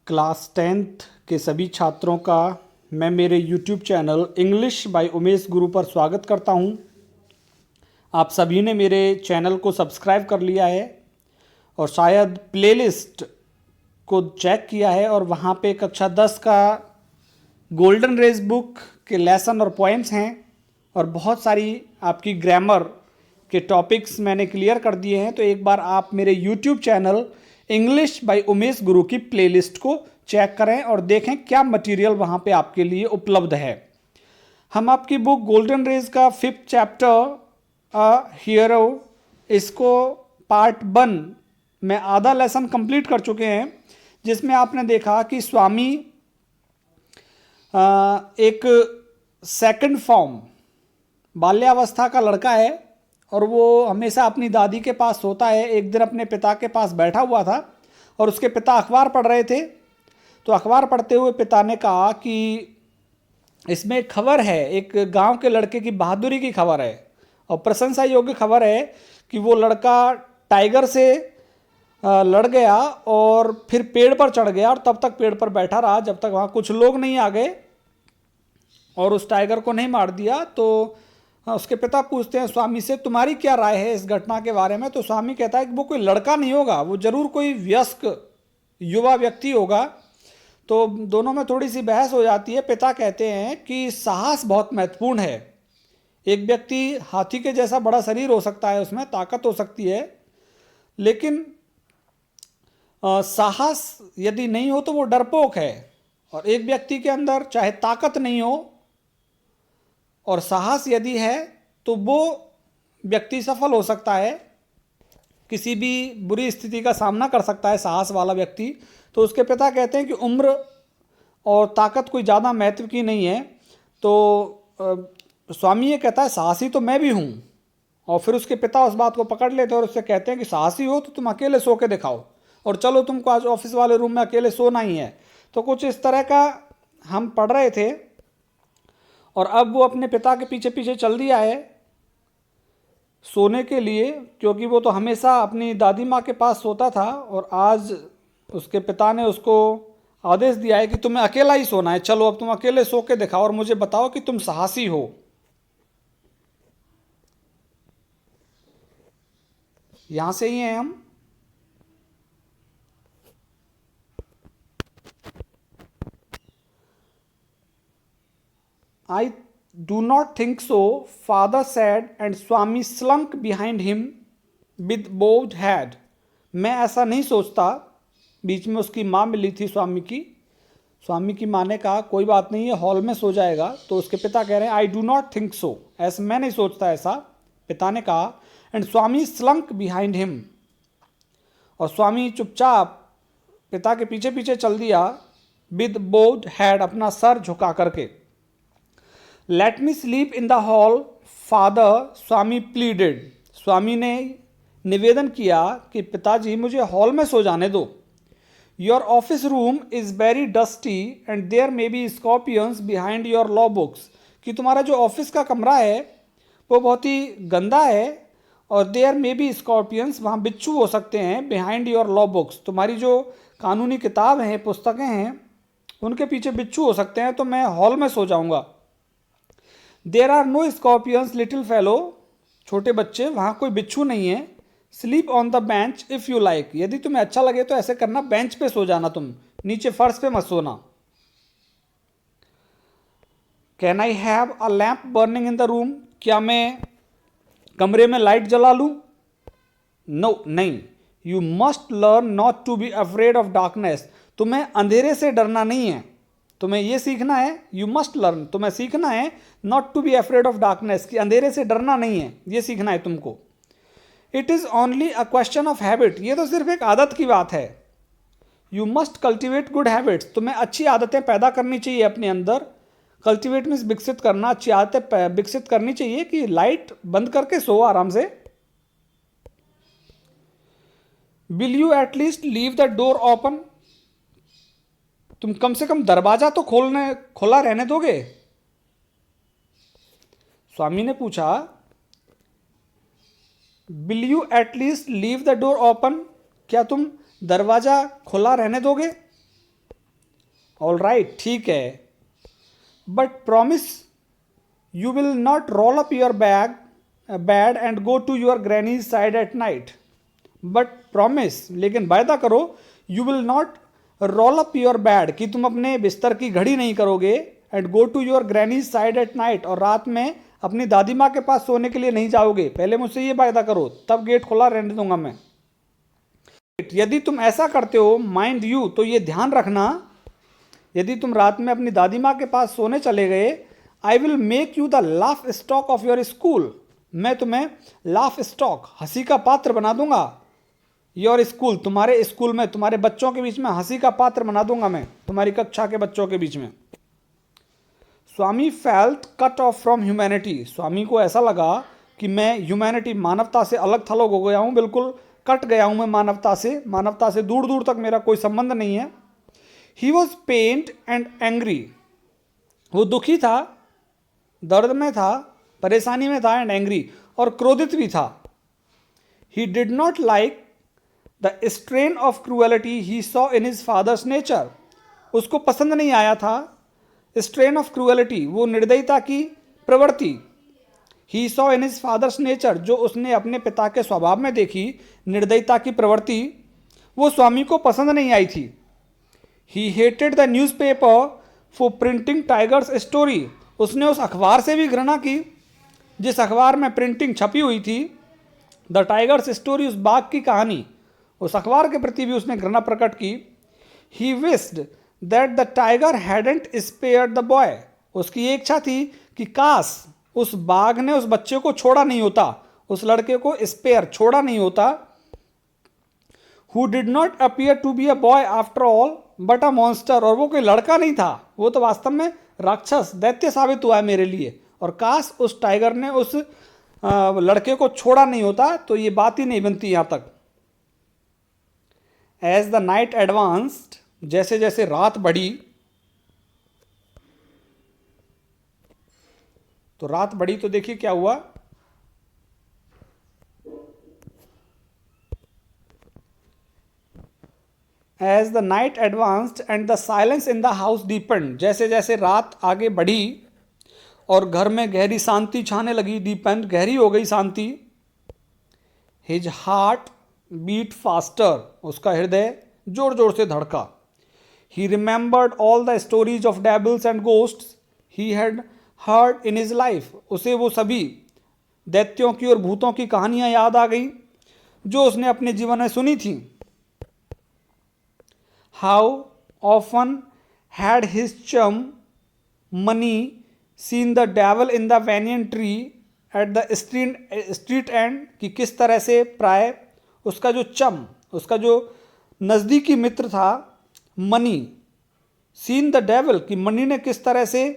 Class 10th के सभी छात्रों का मैं मेरे YouTube channel English by Umesh गुरु पर स्वागत करता हूं। आप सभी ने मेरे चैनल को सब्सक्राइब कर लिया है और शायद प्लेलिस्ट को चेक किया है और वहां पे कक्षा 10 का गोल्डन रेस बुक के लेसन और पोएम्स हैं और बहुत सारी आपकी ग्रामर के टॉपिक्स मैंने क्लियर कर दिए हैं। तो एक बार आप मेरे YouTube channel English by Umesh गुरु की प्लेलिस्ट को चेक करें और देखें क्या मटेरियल वहाँ पे आपके लिए उपलब्ध है। हम आपकी बुक गोल्डन रेज का 5th चैप्टर अ हीरो, इसको पार्ट 1 में आधा लेसन कंप्लीट कर चुके हैं, जिसमें आपने देखा कि स्वामी एक सेकंड फॉर्म बाल्यावस्था का लड़का है और वो हमेशा अपनी दादी के पास सोता है। एक दिन अपने पिता के पास बैठा हुआ था और उसके पिता अखबार पढ़ रहे थे। तो अखबार पढ़ते हुए पिता ने कहा कि इसमें एक खबर है, एक गांव के लड़के की बहादुरी की खबर है और प्रशंसा योग्य खबर है कि वो लड़का टाइगर से लड़ गया और फिर पेड़ पर चढ़ गया और तब तक पेड़ पर बैठा रहा जब तक वहाँ कुछ लोग नहीं आ गए और उस टाइगर को नहीं मार दिया। तो उसके पिता पूछते हैं स्वामी से, तुम्हारी क्या राय है इस घटना के बारे में? तो स्वामी कहता है कि वो कोई लड़का नहीं होगा, वो जरूर कोई वयस्क युवा व्यक्ति होगा। तो दोनों में थोड़ी सी बहस हो जाती है। पिता कहते हैं कि साहस बहुत महत्वपूर्ण है। एक व्यक्ति हाथी के जैसा बड़ा शरीर हो सकता है, उसमें ताकत हो सकती है, लेकिन साहस यदि नहीं हो तो वो डरपोक है। और एक व्यक्ति के अंदर चाहे ताकत नहीं हो और साहस यदि है तो वो व्यक्ति सफल हो सकता है, किसी भी बुरी स्थिति का सामना कर सकता है साहस वाला व्यक्ति। तो उसके पिता कहते हैं कि उम्र और ताकत कोई ज़्यादा महत्व की नहीं है। तो स्वामी ये कहता है साहसी तो मैं भी हूँ। और फिर उसके पिता उस बात को पकड़ लेते हैं और उससे कहते हैं कि साहसी हो तो तुम अकेले सो के दिखाओ और चलो तुमको आज ऑफिस वाले रूम में अकेले सोना ही है। तो कुछ इस तरह का हम पढ़ रहे थे और अब वो अपने पिता के पीछे पीछे चल दिया है सोने के लिए, क्योंकि वो तो हमेशा अपनी दादी माँ के पास सोता था और आज उसके पिता ने उसको आदेश दिया है कि तुम्हें अकेला ही सोना है, चलो अब तुम अकेले सो के दिखाओ और मुझे बताओ कि तुम साहसी हो। यहां से ही हैं हम। I do not think so, father said, and Swami slunk behind him with bowed head. मैं ऐसा नहीं सोचता। बीच में उसकी माँ मिली थी स्वामी की माँ ने कहा कोई बात नहीं है, हॉल में सो जाएगा। तो उसके पिता कह रहे हैं I do not think so, ऐसा मैं नहीं सोचता ऐसा, पिता ने कहा। And Swami slunk behind him, और स्वामी चुपचाप पिता के पीछे पीछे चल दिया। विद बोड हेड, अपना सर झुका करके। Let me sleep in the hall father, Swami pleaded. Swami ने निवेदन किया कि पिताजी मुझे हॉल में सो जाने दो। Your office room is very dusty and there may be scorpions behind your law books. कि तुम्हारा जो ऑफिस का कमरा है वो बहुत ही गंदा है और देयर मे बी स्कॉर्पियंस, वहाँ बिच्छू हो सकते हैं, बिहाइंड योर लॉ बुक्स, तुम्हारी जो कानूनी किताब हैं, पुस्तकें हैं, उनके पीछे बिच्छू हो सकते हैं, तो मैं हॉल में सो जाऊँगा। There are no scorpions little fellow, छोटे बच्चे, वहाँ कोई बिच्छू नहीं है। Sleep on the bench if you like, यदि तुम्हें अच्छा लगे तो ऐसे करना, बेंच पे सो जाना, तुम नीचे फर्श पे मत सोना। Can I have a lamp burning in the room, क्या मैं कमरे में लाइट जला लूँ? नो, नहीं। You must learn not to be afraid of darkness, तुम्हें अंधेरे से डरना नहीं है, तुम्हें यह सीखना है। यू मस्ट लर्न, तुम्हें सीखना है, not to be afraid of darkness, कि अंधेरे से डरना नहीं है, यह सीखना है तुमको। It is only a question of habit, ये तो सिर्फ एक आदत की बात है। You must cultivate good habits, तुम्हें अच्छी आदतें पैदा करनी चाहिए अपने अंदर। कल्टिवेट मीन्स विकसित करना, अच्छी आदतें विकसित करनी चाहिए कि लाइट बंद करके सो आराम से। Will you at least leave the door open, तुम कम से कम दरवाजा तो खोला रहने दोगे? स्वामी ने पूछा will you at least leave the door open, क्या तुम दरवाजा खुला रहने दोगे? ऑल राइट, ठीक है, but promise you will not roll up your bed and go to your granny's side at night. But promise, लेकिन वायदा करो, you will not roll up your bed, कि तुम अपने बिस्तर की घड़ी नहीं करोगे, and go to your granny's side at night, और रात में अपनी दादी माँ के पास सोने के लिए नहीं जाओगे। पहले मुझसे ये वायदा करो, तब गेट खुला रहने दूंगा मैं। यदि तुम ऐसा करते हो, माइंड यू, तो ये ध्यान रखना, यदि तुम रात में अपनी दादी माँ के पास सोने चले गए, I will make you the laugh stock of your school, मैं तुम्हें लाफ स्टॉक, हंसी का पात्र बना दूंगा, योर स्कूल, तुम्हारे स्कूल में, तुम्हारे बच्चों के बीच में हंसी का पात्र बना दूंगा मैं, तुम्हारी कक्षा के बच्चों के बीच में। Swami felt cut off from humanity, Swami को ऐसा लगा कि मैं ह्यूमैनिटी, मानवता से अलग थलग हो गया हूँ, बिल्कुल कट गया हूँ मैं मानवता से दूर दूर तक मेरा कोई संबंध नहीं है। ही वॉज पेन्ड एंड एंग्री, वो दुखी था, दर्द में था, परेशानी में था, एंड एंग्री, और क्रोधित भी था। He did not like the strain of cruelty he saw in his father's nature, उसको पसंद नहीं आया था स्ट्रेन ऑफ क्रूएलिटी, वो निर्दयता की प्रवृत्ति, he saw in his father's nature, जो उसने अपने पिता के स्वभाव में देखी निर्दयता की प्रवृत्ति, वो स्वामी को पसंद नहीं आई थी। He hated the newspaper for printing tiger's story, उसने उस अखबार से भी घृणा की जिस अखबार में प्रिंटिंग छपी हुई थी, द टाइगर्स स्टोरी, उस बाघ की कहानी, उस अखबार के प्रति भी उसने घृणा प्रकट की। He wished that the tiger hadn't spared the boy, उसकी ये इच्छा थी कि काश उस बाघ ने उस बच्चे को छोड़ा नहीं होता, उस लड़के को स्पेयर, छोड़ा नहीं होता। Who did not appear to be a boy after all but a monster, और वो कोई लड़का नहीं था, वो तो वास्तव में राक्षस, दैत्य साबित हुआ है मेरे लिए, और काश उस टाइगर ने उस लड़के को छोड़ा नहीं होता, तो ये बात ही नहीं बनती यहां तक। एज द नाइट एडवांस्ड, जैसे जैसे रात बढ़ी, तो रात बढ़ी तो देखिए क्या हुआ, as the night advanced and the silence in the house deepened, जैसे जैसे रात आगे बढ़ी और घर में गहरी शांति छाने लगी, डीपेंड, गहरी हो गई शांति। हिज हार्ट बीट फास्टर, उसका हृदय जोर जोर से धड़का। He remembered all the stories of devils and ghosts he had heard in his life, उसे वो सभी दैत्यों की और भूतों की कहानियां याद आ गई जो उसने अपने जीवन में सुनी थी। How often had his chum Mani seen the devil in the banyan tree at the street end, कि किस तरह से प्राय उसका जो चम, उसका जो नज़दीकी मित्र था मनी, सीन द डेवल, कि मनी ने किस तरह से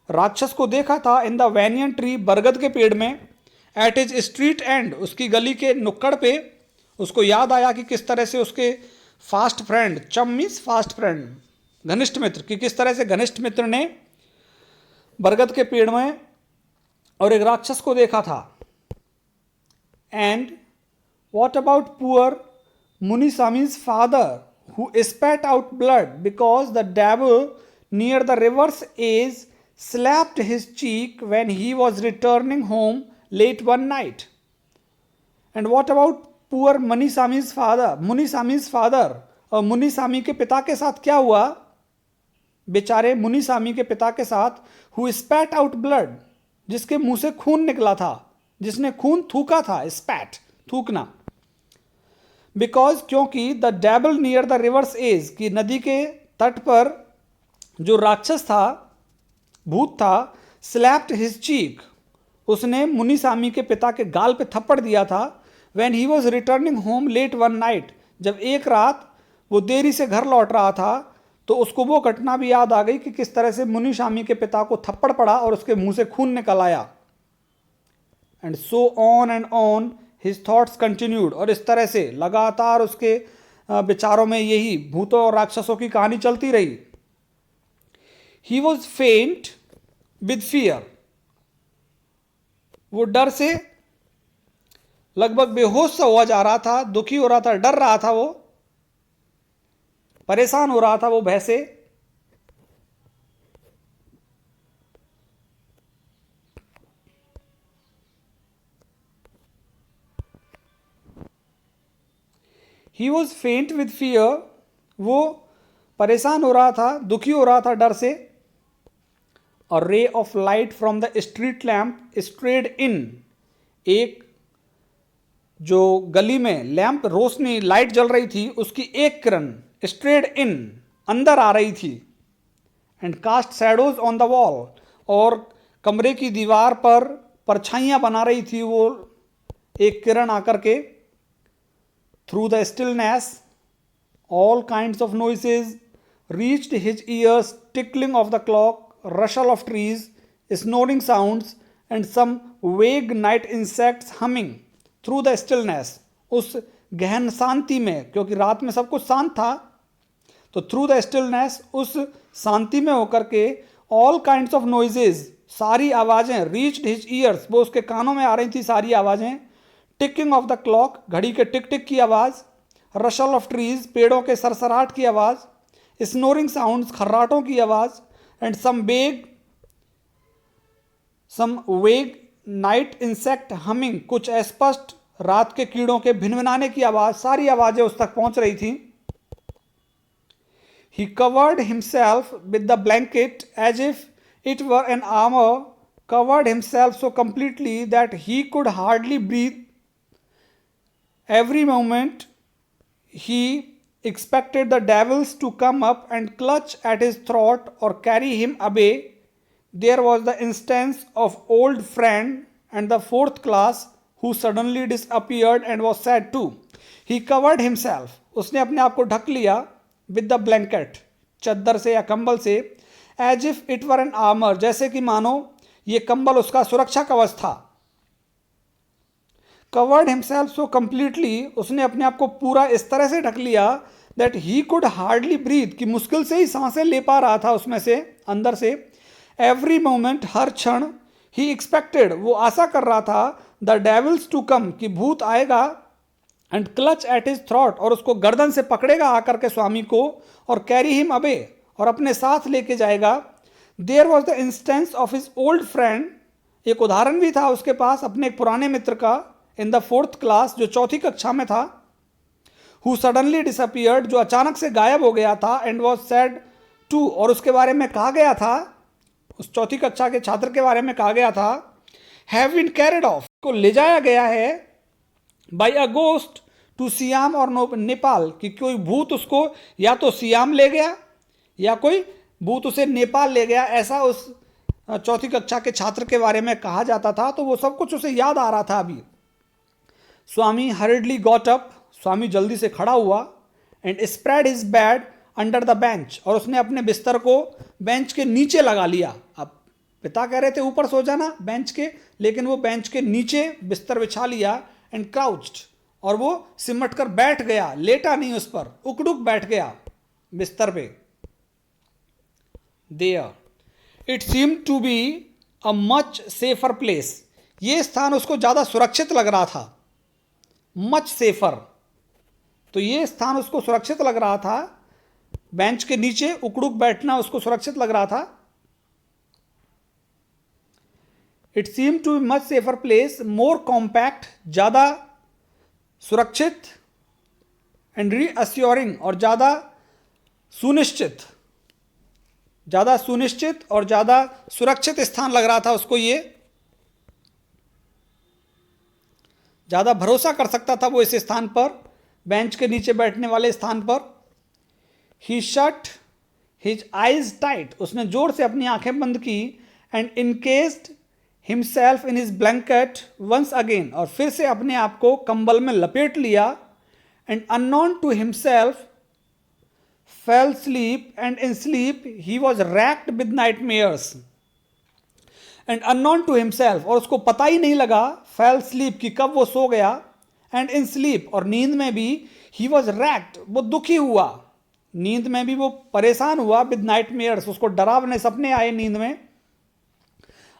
राक्षस को देखा था, इन द वैनियन ट्री, बरगद के पेड़ में, एट हिज स्ट्रीट एंड, उसकी गली के नुक्कड़ पे, उसको याद आया कि किस तरह से उसके फास्ट फ्रेंड, चम मीन्स फास्ट फ्रेंड, घनिष्ठ मित्र, कि किस तरह से घनिष्ठ मित्र ने बरगद के पेड़ में और एक राक्षस को देखा था। And what about poor Muniswami's father who spat out blood because the devil near the river's edge slapped his cheek when he was returning home late one night. And what about poor Munisami's father? Munisami's father, और मुनिसामी के पिता के साथ क्या हुआ, बेचारे मुनिसामी के पिता के साथ, who spat out blood, जिसके मुंह से खून निकला था, जिसने खून थूका था, spat, थूकना। Because, क्योंकि the devil near the river's edge, कि नदी के तट पर जो राक्षस था, भूत था, स्लैप्ड हिज चीक, उसने मुनिसामी के पिता के गाल पे थप्पड़ दिया था। When he was returning home let one night, जब एक रात वो देरी से घर लौट रहा था, तो उसको वो घटना भी याद आ गई कि किस तरह से मुनिसामी के पिता को थप्पड़ पड़ा और उसके मुंह से खून निकल आया। And so and on his thoughts continued, और इस तरह से लगातार उसके विचारों में यही भूतों और राक्षसों की कहानी चलती रही। He was faint with fear, वो डर से लगभग बेहोश सा हुआ जा रहा था, दुखी हो रहा था, डर रहा था, वो परेशान हो रहा था वो भय से। ही वॉज फेंट विद फियर, वो परेशान हो रहा था, दुखी हो रहा था डर से। और ray of light from the street lamp strayed in, एक जो गली में लैंप रोशनी लाइट जल रही थी उसकी एक किरण स्ट्रेड इन, अंदर आ रही थी। And cast shadows on the wall, और कमरे की दीवार पर परछाइयां बना रही थी वो एक किरण आकर के। Through the stillness all kinds of noises reached his years, tickling of the clock, rustle of trees, snoring sounds and some vague night insects humming through the stillness। उस गहन शांति में, क्योंकि रात में सब कुछ शांत था, तो थ्रू द स्टिलनेस, उस शांति में होकर के ऑल काइंड्स ऑफ नॉइजेज, सारी आवाज़ें, रीच्ड हिज ईयर्स, वो उसके कानों में आ रही थी सारी आवाज़ें। टिकिंग ऑफ द क्लॉक, घड़ी के टिक टिक की आवाज़। रशल ऑफ ट्रीज, पेड़ों के सरसराहट की आवाज़। स्नोरिंग साउंड्स, खर्राटों की आवाज़। एंड सम वेग नाइट इंसेक्ट हमिंग, कुछ अस्पष्ट रात के कीड़ों के भिनभिनाने की आवाज़। सारी आवाज़ें उस तक पहुंच रही थी। He covered himself with the blanket as if it were an armor, covered himself so completely that he could hardly breathe. Every moment he expected the devils to come up and clutch at his throat or carry him away. There was the instance of old friend and the fourth class who suddenly disappeared and was sad too. He covered himself, उसने अपने आप को ढक लिया, with the blanket, चद्दर से या कंबल से, as if it were an armor, जैसे कि मानो ये कंबल उसका सुरक्षा कवच था। covered himself so completely, उसने अपने आप को पूरा इस तरह से ढक लिया that he could hardly breathe, कि मुश्किल से ही सांसें ले पा रहा था उसमें से, अंदर से। every moment, हर क्षण, he expected, वो आशा कर रहा था, the devils to come, कि भूत आएगा, and clutch at his throat, और उसको गर्दन से पकड़ेगा आकर के स्वामी को, और carry him away, और अपने साथ लेके जाएगा। there was the instance of his old friend, एक उदाहरण भी था उसके पास अपने एक पुराने मित्र का, in the fourth class, जो चौथी कक्षा में था, who suddenly disappeared, जो अचानक से गायब हो गया था, and was said to, और उसके बारे में कहा गया था, उस चौथी कक्षा के छात्र के बारे में कहा गया था, have been carried off, को ले जाया गया है, by a ghost to SIAM और नेपाल, कि कोई भूत उसको या तो सियाम ले गया या कोई भूत उसे नेपाल ले गया, ऐसा उस चौथी कक्षा के छात्र के बारे में कहा जाता था। तो वो सब कुछ उसे याद आ रहा था अभी। स्वामी hurriedly got up, स्वामी जल्दी से खड़ा हुआ, and spread his bed under the bench, और उसने अपने बिस्तर को बेंच के नीचे लगा लिया। अब पिता कह रहे थे ऊपर सो जाना बेंच के, लेकिन वो बेंच के नीचे बिस्तर बिछा लिया, एंड क्राउच्ड, और वो सिमट कर बैठ गया, लेटा नहीं उस पर, उकड़ुक बैठ गया बिस्तर पे। There it seem to be a much safer place, ये स्थान उसको ज़्यादा सुरक्षित लग रहा था। मच सेफर, तो ये स्थान उसको सुरक्षित लग रहा था, बेंच के नीचे उकड़ुक बैठना उसको सुरक्षित लग रहा था। It seem to be much safer place, more compact, ज़्यादा सुरक्षित, एंड रीअश्योरिंग, और ज़्यादा सुनिश्चित और ज़्यादा सुरक्षित स्थान लग रहा था उसको, ये ज़्यादा भरोसा कर सकता था वो इस स्थान पर, बेंच के नीचे बैठने वाले स्थान पर। He shut his eyes tight, उसने जोर से अपनी आंखें बंद की, and encased himself in his blanket once again, और फिर से अपने आप को कंबल में लपेट लिया। And unknown to himself fell sleep, and in sleep he was racked with nightmares. And unknown to himself, और उसको पता ही नहीं लगा, फेल स्लीप, कि कब वो सो गया, एंड इन स्लीप, और नींद में भी, ही वॉज रैक्ड, वो दुखी हुआ, नींद में भी वो परेशान हुआ, विद नाइटमेयर्स, उसको डरावने सपने आए नींद में।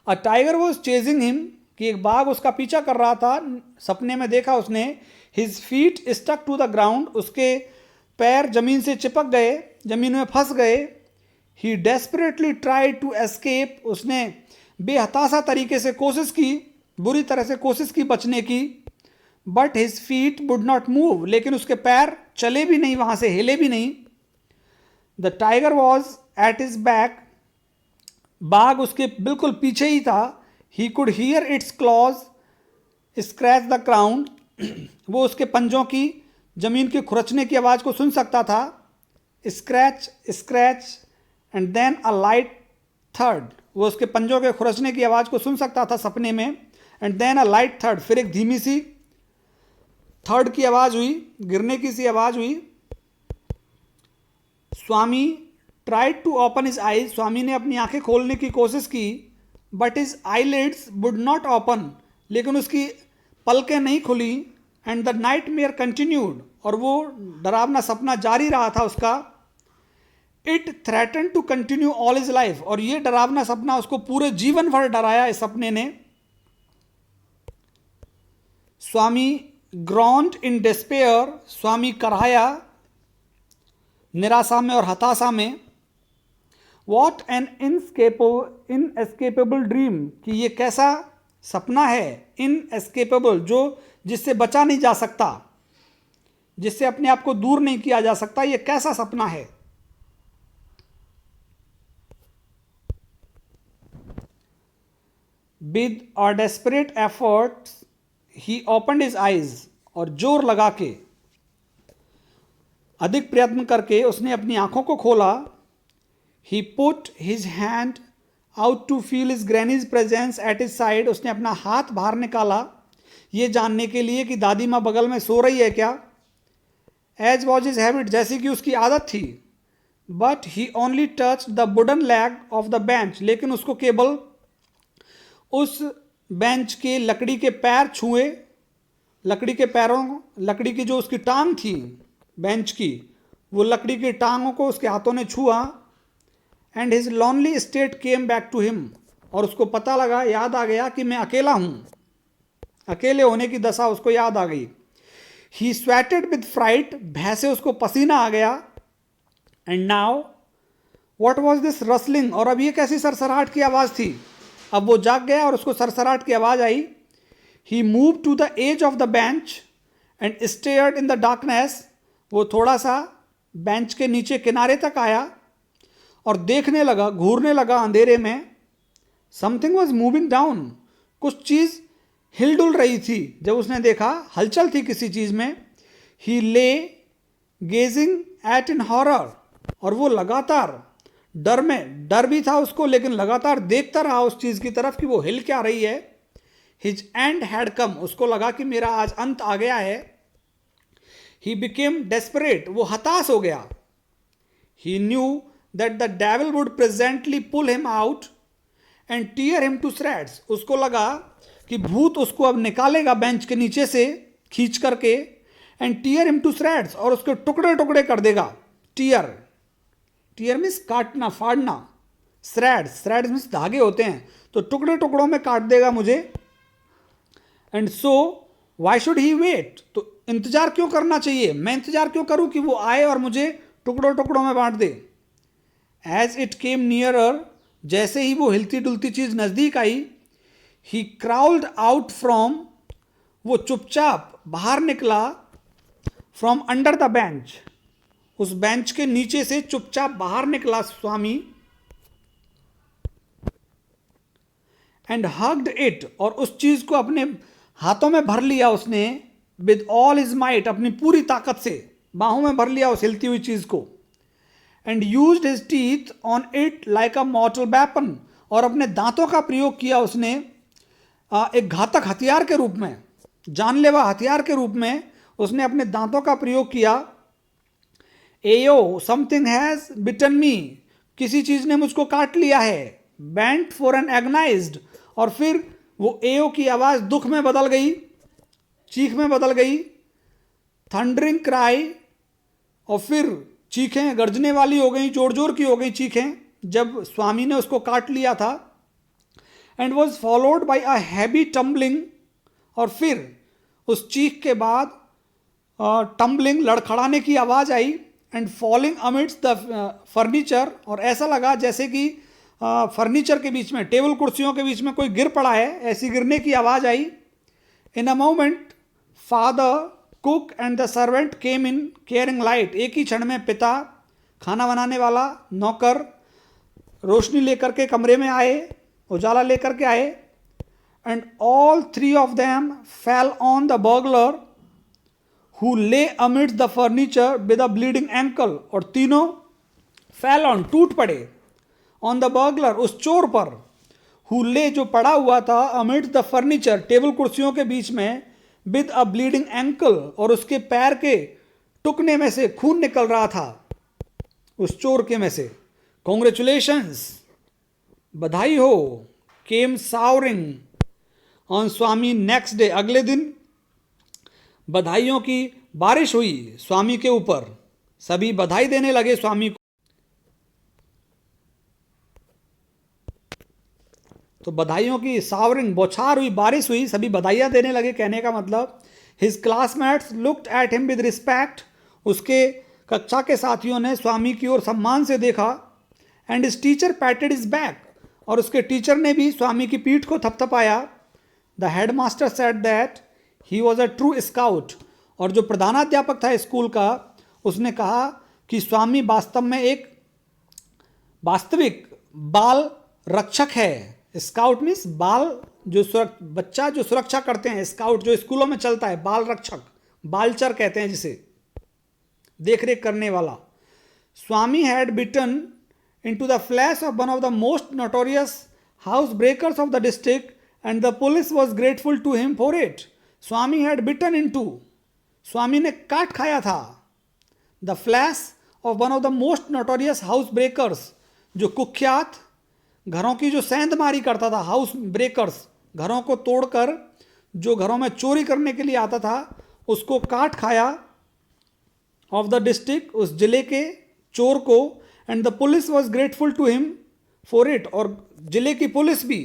A tiger was chasing him, कि एक बाघ उसका पीछा कर रहा था, सपने में देखा उसने। His feet stuck to the ground, उसके पैर जमीन से चिपक गए, जमीन में फंस गए। ही डेस्परेटली ट्राइड टू एस्केप, उसने बेहताशा तरीके से कोशिश की, बुरी तरह से कोशिश की बचने की। But his feet would not move, लेकिन उसके पैर चले भी नहीं, वहां से हिले भी नहीं. The tiger was at his back, बाघ उसके बिल्कुल पीछे ही था. He could hear it's clause scratch the ground, वो उसके पंजों की जमीन के खुरचने की आवाज़ को सुन सकता था. Scratch scratch and then a light थर्ड, वो उसके पंजों के खुरचने की आवाज़ को सुन सकता था सपने में. एंड देन अ लाइट थर्ड, फिर एक धीमी सी थर्ड की आवाज़ हुई, गिरने की सी आवाज़ हुई. Swami tried to open his eyes, Swami ने अपनी आंखें खोलने की कोशिश की. But his eyelids would not open, लेकिन उसकी पलकें नहीं खुली. And the nightmare continued, और वो डरावना सपना जारी रहा था उसका. It threaten to continue all his life, और ये डरावना सपना उसको पूरे जीवन भर डराया इस सपने ने. स्वामी ग्रॉन्ड इन डिस्पेयर, स्वामी कराया निराशा में और हताशा में. वॉट एन इनएस्केपेबल ड्रीम, कि ये कैसा सपना है. इनएस्केपेबल, जो जिससे बचा नहीं जा सकता, जिससे अपने आप को दूर नहीं किया जा सकता, ये कैसा सपना है. With a desperate effort he opened his eyes, और जोर लगा के, अधिक प्रयत्न करके उसने अपनी आंखों को खोला. He put his hand out to feel his granny's presence at his side, उसने अपना हाथ बाहर निकाला ये जानने के लिए कि दादी माँ बगल में सो रही है क्या. एज वॉज हिज हैबिट, जैसी कि उसकी आदत थी. But he only touch the wooden lag of the bench, लेकिन उसको केवल उस बेंच के लकड़ी के पैर छुए, लकड़ी के पैरों, लकड़ी की जो उसकी टांग थी बेंच की, वो लकड़ी की टांगों को उसके हाथों ने छुआ. And his lonely state came back to him, और उसको पता लगा, याद आ गया कि मैं अकेला हूँ, अकेले होने की दशा उसको याद आ गई. ही स्वेटेड विद फ्राइट, भय से उसको पसीना आ गया. And now what was this rustling, और अब ये कैसी सरसराहट की आवाज़ थी. अब वो जाग गया और उसको सरसराहट की आवाज़ आई. He move to the edge of the bench and stared in the darkness, वो थोड़ा सा बेंच के नीचे किनारे तक आया और देखने लगा, घूरने लगा अंधेरे में. समथिंग वॉज मूविंग डाउन, कुछ चीज़ हिलडुल रही थी. जब उसने देखा हलचल थी किसी चीज़ में. ही ले गेजिंग एट इन हॉरर, और वो लगातार डर में, डर भी था उसको, लेकिन लगातार देखता रहा उस चीज़ की तरफ कि वो हिल क्या रही है. हिज एंड हैड कम, उसको लगा कि मेरा आज अंत आ गया है. ही बिकेम डेस्परेट, वो हताश हो गया. He knew that the devil would presently pull him out and tear him to shreds, उसको लगा कि भूत उसको अब निकालेगा बेंच के नीचे से खींच करके. And tear him to shreds, और उसके टुकड़े टुकड़े कर देगा. टीयर, टीयर मीन्स काटना, फाड़ना. श्रेड्स, श्रेड्स मीन्स धागे होते हैं, तो टुकड़े टुकड़ों में काट देगा मुझे. And so why should he wait, तो इंतजार क्यों करना चाहिए, मैं इंतजार क्यों करूं कि वो आए और मुझे टुकड़ों टुकड़ों में बांट दे. एज इट केम नियरर, जैसे ही वो हिलती डुलती चीज नजदीक आई. ही क्राउल्ड आउट फ्रॉम, वो चुपचाप बाहर निकला. फ्रॉम अंडर द बेंच, उस बेंच के नीचे से चुपचाप बाहर निकला स्वामी. एंड हग्ड इट, और उस चीज को अपने हाथों में भर लिया उसने. विद ऑल हिज माइट, अपनी पूरी ताकत से बाहों में भर लिया उस हिलती हुई चीज को. And used his teeth on it like a मॉर्टल weapon, और अपने दांतों का प्रयोग किया उसने एक घातक हथियार के रूप में, जानलेवा हथियार के रूप में उसने अपने दांतों का प्रयोग किया. एयो समथिंग हैज बिटन मी, किसी चीज ने मुझको काट लिया है. बेंट फॉर एन एग्नाइज्ड, और फिर वो एयो की आवाज दुख में बदल गई, चीख में बदल गई. थंडरिंग क्राई, और फिर चीखें गर्जने वाली हो गई, जोर जोर की हो गई चीखें जब स्वामी ने उसको काट लिया था. And was followed by a heavy tumbling, और फिर उस चीख के बाद टम्बलिंग, लड़खड़ाने की आवाज़ आई. And falling amidst the furniture, और ऐसा लगा जैसे कि फर्नीचर के बीच में, टेबल कुर्सियों के बीच में कोई गिर पड़ा है, ऐसी गिरने की आवाज़ आई. In a moment father, cook and the servant came in carrying light. एक ही क्षण में पिता, खाना बनाने वाला, नौकर रोशनी लेकर के कमरे में आए, उजाला लेकर के आए। And all three of them fell on the burglar who lay amidst the furniture with a bleeding ankle. और तीनों फेल ऑन, टूट पड़े, ऑन द बर्गलर, उस चोर पर, हु ले, जो पड़ा हुआ था, अमिड्स द फर्नीचर, टेबल कुर्सियों के बीच में, विद अ ब्लीडिंग एंकल, और उसके पैर के टुकने में से खून निकल रहा था, उस चोर के में से। कॉन्ग्रेचुलेशंस, बधाई हो। Came showering on Swami next day, अगले दिन बधाइयों की बारिश हुई स्वामी के ऊपर। सभी बधाई देने लगे स्वामी को। तो बधाइयों की सावरिंग, बौछार हुई, बारिश हुई, सभी बधाइयां देने लगे। कहने का मतलब his classmates looked at him with respect, उसके कक्षा के साथियों ने स्वामी की ओर सम्मान से देखा। And his teacher patted his back, और उसके टीचर ने भी स्वामी की पीठ को थपथपाया। The headmaster said that he was a true scout, और जो प्रधानाध्यापक था स्कूल का, उसने कहा कि स्वामी वास्तव में एक वास्तविक बाल रक्षक है। स्काउट मीन्स बाल, जो बच्चा जो सुरक्षा करते हैं, स्काउट जो स्कूलों में चलता है, बाल रक्षक, बालचर कहते हैं जिसे, देख रेख करने वाला। Swami had bitten into the flesh of one of the most notorious house breakers of the district, and the police was grateful to him for it. Swami had bitten into, स्वामी ने काट खाया था, the flesh of one of the most notorious house breakers, जो कुख्यात घरों की जो सेंधमारी करता था, हाउस ब्रेकर्स, घरों को तोड़कर जो घरों में चोरी करने के लिए आता था, उसको काट खाया, ऑफ द डिस्ट्रिक्ट, उस जिले के चोर को। And the police was grateful to him for it, और जिले की पुलिस भी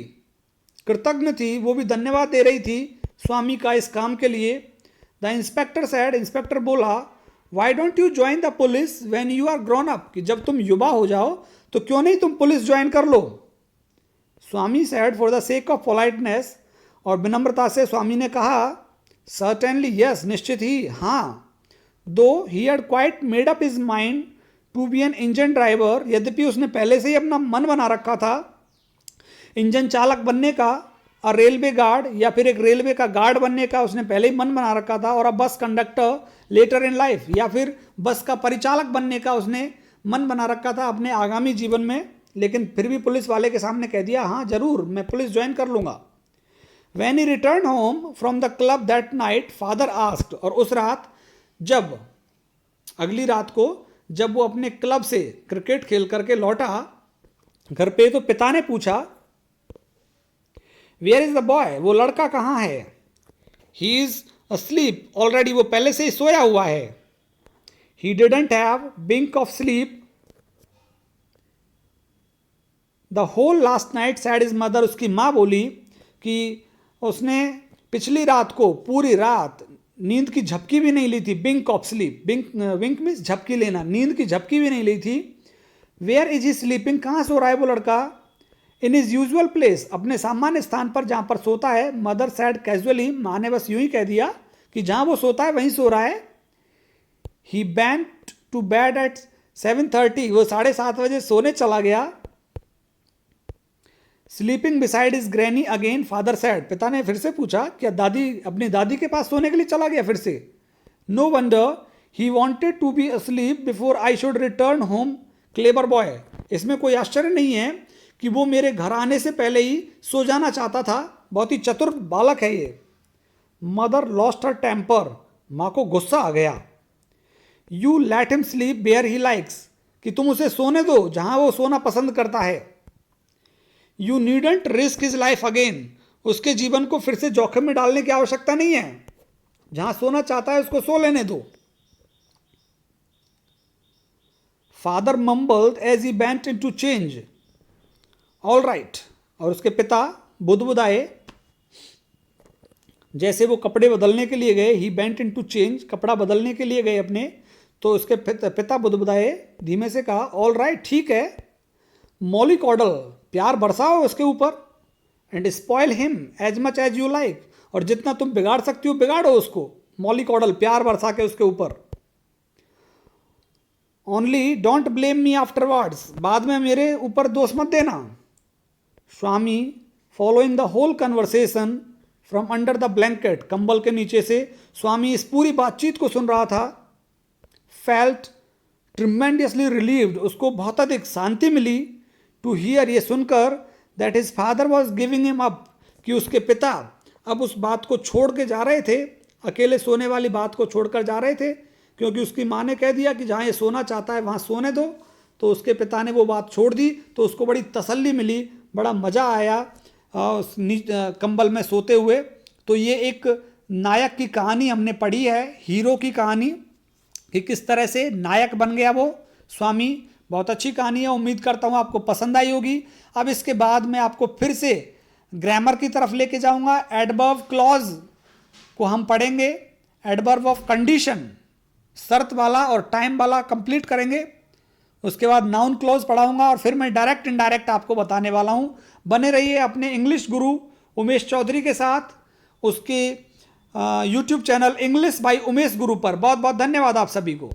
कृतज्ञ थी, वो भी धन्यवाद दे रही थी स्वामी का इस काम के लिए। द इंस्पेक्टर सैड, इंस्पेक्टर बोला, why don't you join the police when you are grown up, कि जब तुम युवा हो जाओ तो क्यों नहीं तुम पुलिस ज्वाइन कर लो। Swami said for the sake of politeness, और विनम्रता से स्वामी ने कहा, सर्टेनली यस, निश्चित ही, हाँ। Though he had quite made up his mind to be an engine driver, यद्यपि उसने पहले से ही अपना मन बना रखा था इंजन चालक बनने का, और रेलवे गार्ड, या फिर एक रेलवे का गार्ड बनने का उसने पहले ही मन बना रखा था, और अब bus conductor letter in life, या फिर बस का परिचालक बनने का उसने मन बना रखा था अपने आगामी जीवन में। लेकिन फिर भी पुलिस वाले के सामने कह दिया, हाँ जरूर मैं पुलिस ज्वाइन कर लूँगा। When he return home from the club that night, father asked, और उस रात, जब अगली रात को जब वो अपने क्लब से क्रिकेट खेल करके लौटा घर पे, तो पिता ने पूछा, वेयर इज द बॉय, वो लड़का कहाँ है। ही इज अस्लीप ऑलरेडी, वो पहले से ही सोया हुआ है। He didn't have wink of sleep the whole last night, said his mother, उसकी माँ बोली कि उसने पिछली रात को पूरी रात नींद की झपकी भी नहीं ली थी। बिंक ऑफ स्लीप, विंक मीन्स झपकी लेना, नींद की झपकी भी नहीं ली थी। वेयर इज ही स्लीपिंग, कहाँ सो रहा है वो लड़का। इन इज यूजुअल प्लेस, अपने सामान्य स्थान पर जहाँ पर सोता है। मदर सैड कैजुअली, माँ ने बस यूं ही कह दिया कि जहाँ वो सोता है वहीं सो रहा है। He went to bed at 7:30, वो 7:30 बजे सोने चला गया। Sleeping beside his granny again, father said, पिता ने फिर से पूछा, क्या दादी, अपनी दादी के पास सोने के लिए चला गया फिर से। No wonder he wanted to be asleep before I should return home, clever boy, इसमें कोई आश्चर्य नहीं है कि वो मेरे घर आने से पहले ही सो जाना चाहता था, बहुत ही चतुर बालक है ये। मदर लॉस्ट हर टेम्पर, माँ को गुस्सा आ गया। You let him sleep where he likes, कि तुम उसे सोने दो जहाँ वो सोना पसंद करता है। You needn't risk his life again, उसके जीवन को फिर से जोखिम में डालने की आवश्यकता नहीं है, जहां सोना चाहता है उसको सो लेने दो। Father mumbled as he bent into change, all right, और उसके पिता बुदबुदाए, जैसे वो कपड़े बदलने के लिए गए। ही बेंट इनटू चेंज, कपड़ा बदलने के लिए गए अपने, तो उसके पिता बुदबुदाए, धीमे से कहा, ऑल राइट, ठीक है। मॉली कॉडल, प्यार बरसाओ उसके ऊपर। And spoil him as much as you like, और जितना तुम बिगाड़ सकती हो बिगाड़ो उसको। मॉलिकॉडल, प्यार बरसा के उसके ऊपर। Only don't blame me afterwards, बाद में मेरे ऊपर दोष मत देना। Swami following the whole conversation from under the blanket, कंबल के नीचे से स्वामी इस पूरी बातचीत को सुन रहा था। फेल्ट ट्रिमेंडियसली रिलीव्ड, उसको बहुत अधिक शांति मिली। टू हियर, ये सुनकर, that his father was giving him up, कि उसके पिता अब उस बात को छोड़ के जा रहे थे, अकेले सोने वाली बात को छोड़कर जा रहे थे, क्योंककि उसकी माँ ने कह दिया कि जहाँ ये सोना चाहता है वहाँ सोने दो। तो उसके पिता ने वो बात छोड़ दी, तो उसको बड़ी तसल्ली मिली, बड़ा मज़ा आया कंबल में सोते हुए। तो ये एक नायक की कहानी हमने पढ़ी है, हीरो की कहानी, कि किस तरह से नायक बन गया वो स्वामी। बहुत अच्छी कहानी है, उम्मीद करता हूँ आपको पसंद आई होगी। अब इसके बाद मैं आपको फिर से ग्रामर की तरफ लेके जाऊँगा। एडवर्ब क्लॉज को हम पढ़ेंगे, एडवर्ब ऑफ कंडीशन, शर्त वाला और टाइम वाला कंप्लीट करेंगे। उसके बाद नाउन क्लॉज पढ़ाऊंगा और फिर मैं डायरेक्ट इनडायरेक्ट आपको बताने वाला हूं। बने रहिए अपने इंग्लिश गुरु उमेश चौधरी के साथ, उसके YouTube channel English by Umesh गुरु पर। बहुत बहुत धन्यवाद आप सभी को।